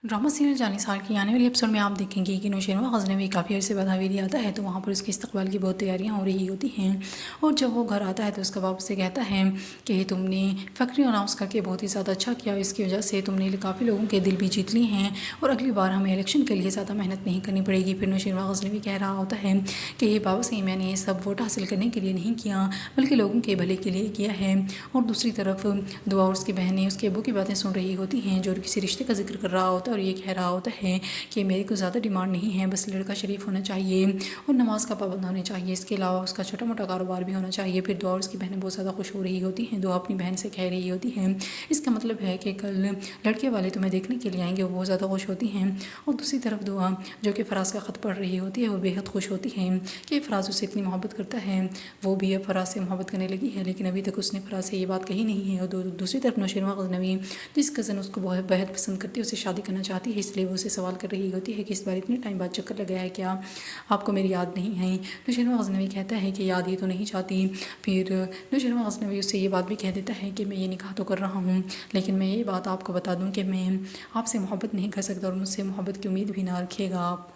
Drama serial Jannisar की आने वाली एपिसोड में आप देखेंगे कि नौशेरवा गज़नवी काफ़ी अर्से बाद हवेली आता है, तो वहाँ पर उसके इस्तकबाल की बहुत तैयारियाँ हो रही होती हैं। और जब वो घर आता है तो उसका बाप से कहता है कि तुमने फैक्ट्री अनाउंस करके बहुत ही ज़्यादा अच्छा किया, इसकी वजह से तुमने काफ़ी लोगों के दिल भी जीत लिए हैं और अगली बार हमें इलेक्शन के लिए ज़्यादा मेहनत नहीं करनी पड़ेगी। फिर नौशेरवा गज़नवी कह रहा होता है कि ये बाबा से मैंने ये सब वोट हासिल करने के लिए नहीं किया, बल्कि लोगों के भले के लिए किया है। और दूसरी तरफ दुआ और उसकी बहनें उसके अबू की बातें सुन रही होती हैं, जो किसी रिश्ते का जिक्र कर रहा होता है और ये कह रहा होता है कि मेरी को ज़्यादा डिमांड नहीं है, बस लड़का शरीफ होना चाहिए और नमाज का पाबंद होना चाहिए, इसके अलावा उसका छोटा मोटा कारोबार भी होना चाहिए। फिर दुआ और उसकी बहनें बहुत ज़्यादा खुश हो रही होती हैं। दुआ अपनी बहन से कह रही होती है इसका मतलब है कि कल लड़के वाले तुम्हें देखने के लिए आएंगे, वो बहुत ज़्यादा खुश होती हैं। और दूसरी तरफ दुआ जो कि फ़राज़ का ख़त पढ़ रही होती है, वो बेहद खुश होती है कि फ़राज़ उससे इतनी मोहब्बत करता है, वो भी अब फ़राज़ से मोहब्बत करने लगी है, लेकिन अभी तक उसने फ़राज़ से ये बात कही नहीं है। और दूसरी तरफ नौशेरवा गज़नवी जिस कज़न उसको बहुत बेहद पसंद करती है, उससे शादी करना चाहती है, इसलिए वो उसे सवाल कर रही होती है कि इस बार इतने टाइम बाद चक्कर लगाया है, क्या आपको मेरी याद नहीं है? नौशेरवा गज़नवी कहता है कि याद ही तो नहीं चाहती। फिर नौशेरवा गज़नवी उससे ये बात भी कह देता है कि मैं ये निकाह तो कर रहा हूँ, लेकिन मैं ये बात आपको बता दूँ कि मैं आपसे मोहब्बत नहीं कर सकता और मुझसे मोहब्बत की उम्मीद भी ना रखिएगा आप।